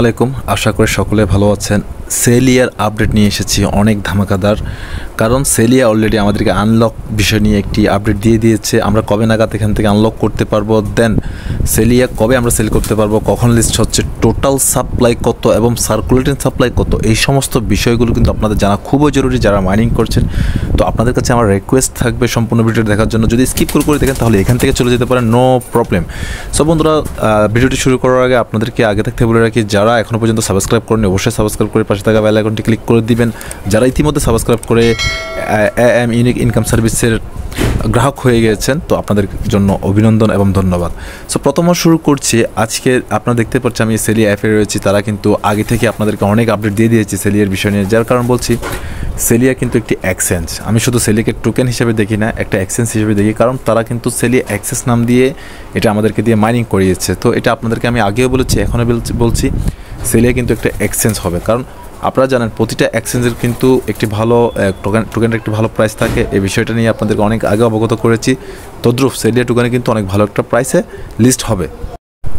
আলাইকুম, আশা করি সকলে ভালো আছেন। সেলিয়ার আপডেট নিয়ে এসেছি অনেক ধামাকাদার, কারণ সেলিয়া অলরেডি আমাদেরকে আনলক বিষয় নিয়ে একটি আপডেট দিয়ে দিয়েছে। আমরা কবে নাগাদ এখান থেকে আনলক করতে পারবো, দেন সেলিয়া কবে আমরা সেল করতে পারবো, কখন লিস্ট হচ্ছে, টোটাল সাপ্লাই কত এবং সার্কুলেটিং সাপ্লাই কত, এই সমস্ত বিষয়গুলো কিন্তু আপনাদের জানা খুবই জরুরি যারা মাইনিং করছেন। তো আপনাদের কাছে আমার রিকোয়েস্ট থাকবে সম্পূর্ণ ভিডিও দেখার জন্য। যদি স্কিপ করে দেখেন তাহলে এখান থেকে চলে যেতে পারেন, নো প্রবলেম। সো বন্ধুরা, ভিডিওটি শুরু করার আগে আপনাদেরকে আগে থাকতে বলে রাখি, যারা এখনও পর্যন্ত সাবস্ক্রাইব করেন অবশ্যই সাবস্ক্রাইব করে পাশে থাকা বেল আইকনটি ক্লিক করে দিবেন। যারা ইতিমধ্যে সাবস্ক্রাইব করে AM ইউনিক ইনকাম সার্ভিসের গ্রাহক হয়ে গিয়েছেন, তো আপনাদের জন্য অভিনন্দন এবং ধন্যবাদ। সো প্রথমত শুরু করছি। আজকে আপনারা দেখতে পাচ্ছেন আমি সেলিয়া অ্যাপে রয়েছি। তারা কিন্তু আগে থেকে আপনাদেরকে অনেক আপডেট দিয়ে দিয়েছে সেলিয়ার বিষয় নিয়ে, যার কারণ বলছি সেলিয়া কিন্তু একটি এক্সচেঞ্জ। আমি শুধু সেলিয়াকে টোকেন হিসেবে দেখি না, একটা এক্সচেঞ্জ হিসেবে দেখি, কারণ তারা কিন্তু সেলিয়া অ্যাক্সেস নাম দিয়ে এটা আমাদেরকে দিয়ে মাইনিং করিয়েছে। তো এটা আপনাদেরকে আমি আগেও বলেছি, এখনও বলছি, সেলিয়া কিন্তু একটা এক্সচেঞ্জ হবে। কারণ আপনারা জানেন প্রতিটা এক্সচেঞ্জের কিন্তু একটি ভালো টোকেনের একটি ভালো প্রাইস থাকে। এই বিষয়টা নিয়ে আপনাদেরকে অনেক আগে অবগত করেছি। তদ্রুপ সেলিয়া টোকেনে কিন্তু অনেক ভালো একটা প্রাইসে লিস্ট হবে।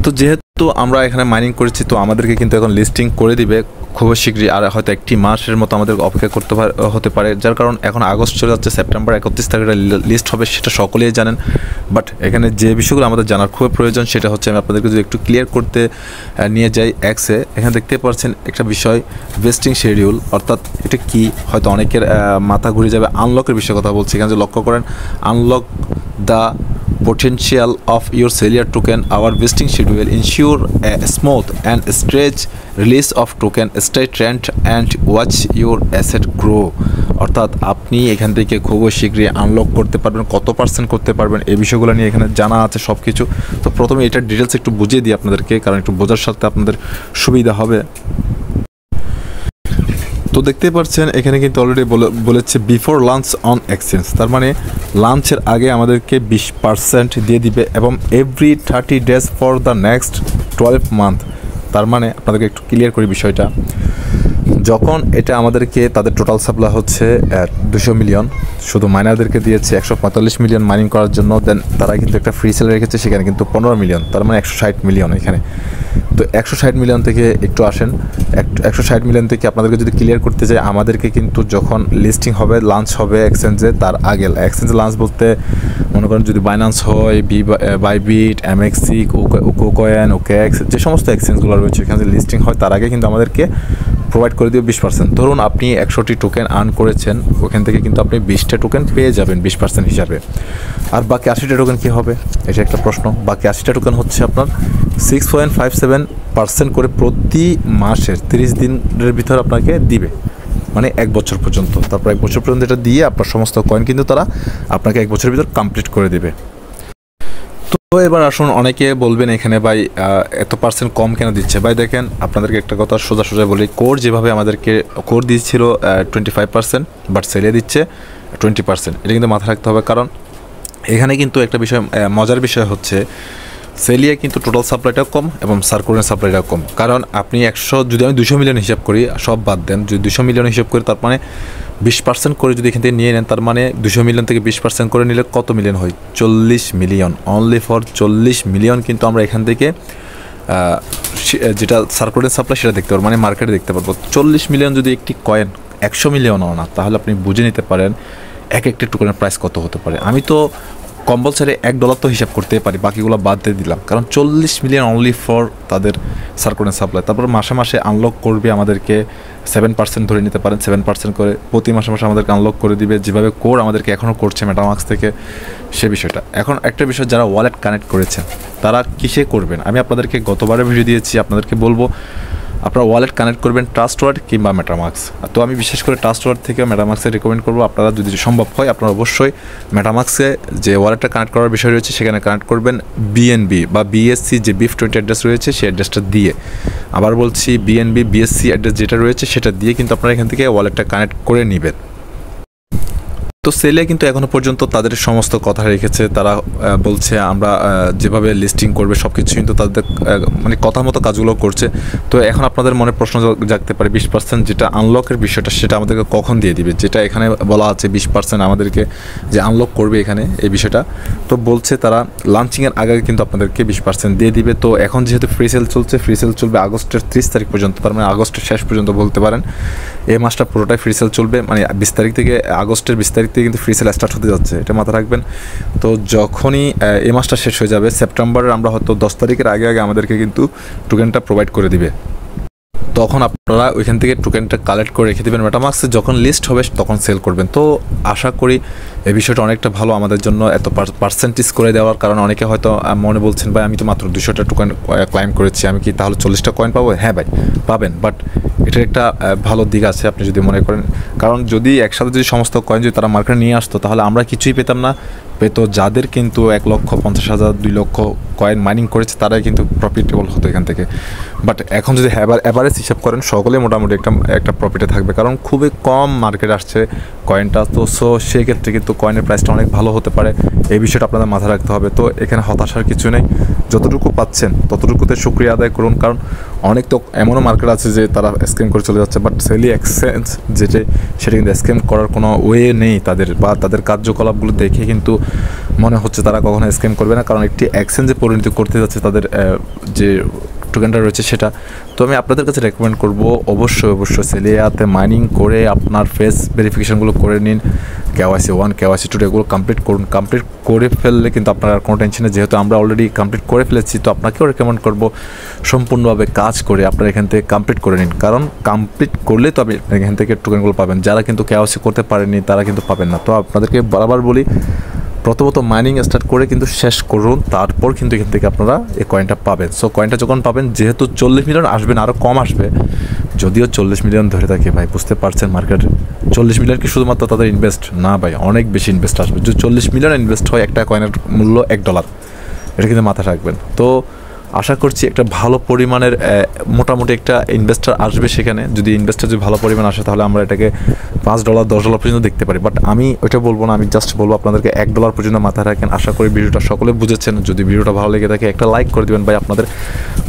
তো যেহেতু আমরা এখানে মাইনিং করেছি, তো আমাদেরকে কিন্তু এখন লিস্টিং করে দিবে খুব শীঘ্রই। আর হয়তো একটি মাসের মতো আমাদের অপেক্ষা করতে হতে পারে, যার কারণ এখন আগস্ট চলে যাচ্ছে, সেপ্টেম্বর 31 তারিখে লিস্ট হবে, সেটা সকলেই জানেন। বাট এখানে যে বিষয়গুলো আমাদের জানার খুবই প্রয়োজন সেটা হচ্ছে, আমি আপনাদেরকে যদি একটু ক্লিয়ার করতে নিয়ে যাই এক্সে। এখানে দেখতে পাচ্ছেন একটা বিষয়, ভেস্টিং শিডিউল, অর্থাৎ এটা কি হয়তো অনেকের মাথা ঘুরে যাবে। আনলকের বিষয়ে কথা বলছি। এখানে যে লক্ষ্য করেন, unlock the potential of your Celia token. Our vesting schedule ensure a smooth and stretch release of token, stay trend and watch your asset grow. অর্থাৎ আপনি এখান থেকে খুব শীঘ্রই আনলক করতে পারবেন, কত পার্সেন্ট করতে পারবেন, এই বিষয়গুলো নিয়ে এখানে জানা আছে সব কিছু। তো প্রথমে এটার ডিটেলস একটু বুঝিয়ে দিই আপনাদেরকে, কারণ একটু বোঝার সাথে আপনাদের সুবিধা হবে। তো দেখতে পাচ্ছেন এখানে কিন্তু অলরেডি বলেছে বিফোর লাঞ্চ অন এক্সচেঞ্জ, তার মানে লাঞ্চের আগে আমাদেরকে 20% দিয়ে দিবে এবং every 30 days for the next 12 month. তার মানে আপনাদেরকে একটু ক্লিয়ার করি বিষয়টা। যখন এটা আমাদেরকে তাদের টোটাল সাপ্লাই হচ্ছে 200 মিলিয়ন, শুধু মাইনারদেরকে দিয়েছে 145 মিলিয়ন মাইনিং করার জন্য, দেন তারা কিন্তু একটা ফ্রি সেল রেখেছে, সেখানে কিন্তু 15 মিলিয়ন, তার মানে 160 মিলিয়ন এখানে। তো 160 মিলিয়ন থেকে একটু আসেন, 160 মিলিয়ন থেকে আপনাদেরকে যদি ক্লিয়ার করতে চাই, আমাদেরকে কিন্তু যখন লিস্টিং হবে, লাঞ্চ হবে এক্সচেঞ্জে, তার আগে এক্সচেঞ্জে লাঞ্চ বলতে মনে করেন যদি বাইন্যান্স হয়, বাইবিট, এমএক্সি, ওকোকয়েন, ওকেএক্স, যে সমস্ত এক্সচেঞ্জগুলো রয়েছে এখানে যে লিস্টিং হয়, তার আগে কিন্তু আমাদেরকে প্রোভাইড করে দিও 20%। ধরুন আপনি 100টি টোকেন আর্ন করেছেন, ওখান থেকে কিন্তু আপনি 20টা টোকেন পেয়ে যাবেন 20% হিসাবে। আর বাকি 80টা টোকেন কী হবে, এটা একটা প্রশ্ন। বাকি 80টা টোকেন হচ্ছে আপনার 6.57% করে প্রতি মাসের 30 দিনের ভিতর আপনাকে দিবে, মানে 1 বছর পর্যন্ত। তারপর 1 বছর পর্যন্ত এটা দিয়ে আপনার সমস্ত কয়েন কিন্তু তারা আপনাকে 1 বছরের ভিতর কমপ্লিট করে দেবে। তো এবার আসুন, অনেকে বলবেন এখানে ভাই এত পার্সেন্ট কম কেন দিচ্ছে। ভাই দেখেন, আপনাদেরকে একটা কথা সোজা বলি, কোর যেভাবে আমাদেরকে কোর দিয়েছিল 25%, বাট সেলিয়া দিচ্ছে 20%। এটা কিন্তু মাথায় রাখতে হবে, কারণ এখানে কিন্তু একটা বিষয়, মজার বিষয় হচ্ছে সেলিয়া কিন্তু টোটাল সাপ্লাইটাও কম এবং সার্কুলেটিং সাপ্লাইটাও কম। কারণ আপনি যদি আমি 200 মিলিয়ন হিসাব করি, সব বাদ দেন, যদি 200 মিলিয়ন হিসাব করি, তার মানে 20% করে যদি এখান থেকে নিয়ে নেন, তার মানে 200 মিলিয়ন থেকে 20% করে নিলে কত মিলিয়ন হয়, 40 মিলিয়ন। অনলি ফর 40 মিলিয়ন কিন্তু আমরা এখান থেকে যেটা সার্কুলেটিং সাপ্লাই সেটা দেখতে পারবো, মানে মার্কেটে দেখতে পারবো। 40 মিলিয়ন যদি একটি কয়েন 100 মিলিয়নও না, তাহলে আপনি বুঝে নিতে পারেন একটি টোকেনের প্রাইস কত হতে পারে। আমি তো কম্পালসারি $1 তো হিসাব করতে পারি, বাকিগুলো বাদ দিয়ে দিলাম, কারণ 40 মিলিয়ন অনলি ফর তাদের সার্কুলেটিং সাপ্লাই। তারপর মাসে মাসে আনলক করবে আমাদেরকে 7% ধরে নিতে পারেন, 7% করে প্রতি মাসে আমাদেরকে আনলক করে দিবে, যেভাবে কোর আমাদেরকে এখনও করছে মেটামাক্স থেকে, সে বিষয়টা। এখন একটা বিষয়, যারা ওয়ালেট কানেক্ট করেছেন তারা কিসে করবেন, আমি আপনাদেরকে গতবারে ভিডিও দিয়েছি, আপনাদেরকে বলবো আপনারা ওয়ালেট কানেক্ট করবেন ট্রাস্ট ওয়ালেট কিংবা মেটামাক্স। তো আমি বিশেষ করে ট্রাস্ট ওয়ালেট থেকে মেটামাক্সে রেকমেন্ড করবো। আপনারা যদি সম্ভব হয় আপনারা অবশ্যই মেটামাক্সে যে ওয়ালেটটা কানেক্ট করার বিষয় রয়েছে সেখানে কানেক্ট করবেন BNB বা BSC যে BIF20 অ্যাড্রেস রয়েছে সেই অ্যাড্রেসটা দিয়ে। আবার বলছি, BNB BSC অ্যাড্রেস যেটা রয়েছে সেটা দিয়ে কিন্তু আপনারা এখান থেকে ওয়ালেটটা কানেক্ট করে নেবেন। তো সেলিয়া কিন্তু এখনো পর্যন্ত তাদের সমস্ত কথা রেখেছে। তারা বলছে আমরা যেভাবে লিস্টিং করবে সব কিছু কিন্তু তাদের মানে কথা মতো কাজগুলো করছে। তো এখন আপনাদের মনে প্রশ্ন জাগতে পারে 20% যেটা আনলকের বিষয়টা সেটা আমাদেরকে কখন দিয়ে দিবে, যেটা এখানে বলা আছে 20% আমাদেরকে যে আনলক করবে এখানে এই বিষয়টা। তো বলছে তারা লঞ্চিংয়ের আগে কিন্তু আপনাদেরকে 20% দিয়ে দিবে। তো এখন যেহেতু ফ্রি সেল চলছে, ফ্রি সেল চলবে আগস্টের 30 তারিখ পর্যন্ত, তার মানে আগস্টের শেষ পর্যন্ত বলতে পারেন। এই মাসটা পুরোটাই ফ্রি সেল চলবে, মানে 20 তারিখ থেকে, আগস্টের 20 তারিখ থেকে কিন্তু ফ্রি সেল স্টার্ট হতে যাচ্ছে, এটা মাথায় রাখবেন। তো যখনই এই মাসটা শেষ হয়ে যাবে সেপ্টেম্বরের, আমরা হয়তো 10 তারিখের আগে আগে আমাদেরকে কিন্তু টোকেনটা প্রোভাইড করে দিবে। তখন আপনারা ওইখান থেকে টোকেনটা কালেক্ট করে রেখে দেবেন মেটামাক্সে, যখন লিস্ট হবে তখন সেল করবেন। তো আশা করি এই বিষয়টা অনেকটা ভালো আমাদের জন্য, এত পার্সেন্টেজ করে দেওয়ার কারণে অনেকে হয়তো মনে বলছেন ভাই আমি তো মাত্র 200টা টোকেন ক্লাইম করেছি, আমি কি তাহলে 40টা কয়েন পাবো? হ্যাঁ ভাই পাবেন, বাট এটার একটা ভালো দিক আছে আপনি যদি মনে করেন। কারণ যদি একসাথে যদি সমস্ত কয়েন যদি তারা মার্কেটে নিয়ে আসতো তাহলে আমরা কিছুই পেতাম না। পেতো যাদের কিন্তু 1,50,000 2 লক্ষ কয়েন মাইনিং করেছে তারাই কিন্তু প্রফিটেবল হতো এখান থেকে। বাট এখন যদি অ্যাভারেজ হিসাব করেন সকলে মোটামুটি একটা প্রফিটে থাকবে, কারণ খুবই কম মার্কেট আসছে কয়েনটা। তো সেই ক্ষেত্রে কিন্তু কয়েনের প্রাইসটা অনেক ভালো হতে পারে, এই বিষয়টা আপনাদের মাথায় রাখতে হবে। তো এখানে হতাশার কিছু নেই, যতটুকু পাচ্ছেন ততটুকুতে শুকরিয়া আদায় করুন। কারণ অনেক তো এমনও মার্কেট আছে যে তারা স্ক্যাম করে চলে যাচ্ছে, বাট সেলি এক্সচেঞ্জ যেটা সেটা কিন্তু স্ক্যাম করার কোনো ওয়ে নেই তাদের, বা তাদের কার্যকলাপগুলো দেখে কিন্তু মনে হচ্ছে তারা কখনো স্ক্যাম করবে না, কারণ একটি এক্সচেঞ্জে পরিণতি করতে যাচ্ছে তাদের যে টোকেনটা রয়েছে সেটা। তো আমি আপনাদের কাছে রেকমেন্ড করব অবশ্যই সেলিয়াতে মাইনিং করে আপনার ফেস ভেরিফিকেশনগুলো করে নিন। KYC 1 KYC 2 এগুলো কমপ্লিট করুন। কমপ্লিট করে ফেললে কিন্তু আপনার আর কোনো টেনশন নেই, যেহেতু আমরা অলরেডি কমপ্লিট করে ফেলেছি। তো আপনাকেও রেকমেন্ড করব সম্পূর্ণভাবে কাজ করে আপনারা এখান থেকে কমপ্লিট করে নিন, কারণ কমপ্লিট করলে তো আপনি এখান থেকে টোকেনগুলো পাবেন। যারা কিন্তু KYC করতে পারেননি তারা কিন্তু পাবেন না। তো আপনাদেরকে বারবার বলি প্রথমত মাইনিং স্টার্ট করে কিন্তু শেষ করুন, তারপর কিন্তু এখান থেকে আপনারা এই কয়েনটা পাবেন। সো কয়েনটা যখন পাবেন, যেহেতু 40 মিলিয়ন আসবে না, আরও কম আসবে, যদিও 40 মিলিয়ন ধরে থাকে ভাই, বুঝতে পারছেন মার্কেটে 40 মিলিয়ন কি শুধুমাত্র তাদের ইনভেস্ট না ভাই, অনেক বেশি ইনভেস্ট আসবে। যদি 40 মিলিয়ন ইনভেস্ট হয়, একটা কয়েনের মূল্য $1, এটা কিন্তু মাথায় রাখবেন। তো আশা করছি একটা ভালো পরিমাণের মোটামুটি একটা ইনভেস্টার আসবে সেখানে। যদি ইনভেস্টার যদি ভালো পরিমাণ আসে তাহলে আমরা এটাকে $5 $10 পর্যন্ত দেখতে পারি। বাট আমি ওইটা বলবো না, আমি জাস্ট বলবো আপনাদেরকে $1 পর্যন্ত মাথায় রাখেন। আশা করি ভিডিওটা সকলে বুঝেছেন। যদি ভিডিওটা ভালো লেগে থাকে একটা লাইক করে দেবেন ভাই, আপনাদের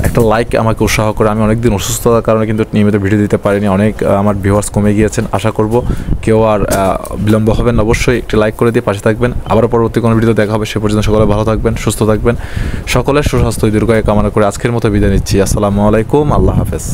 একটা লাইক আমাকে উৎসাহ করে। আমি অনেকদিন অসুস্থতার কারণে কিন্তু নিয়মিত ভিডিও দিতে পারিনি, অনেক আমার ভিউয়ার্স কমে গিয়েছেন। আশা করব কেউ আর বিলম্ব হবেন, অবশ্যই একটি লাইক করে দিয়ে পাশে থাকবেন। আবার পরবর্তী কোনো ভিডিও দেখা হবে, সে পর্যন্ত সকলে ভালো থাকবেন, সুস্থ থাকবেন। সকলের সুস্বাস্থ্য দীর্ঘায়ু কামনা করে আজকের মতো বিদায় নিচ্ছি। আসসালামু আলাইকুম, আল্লাহ হাফেজ।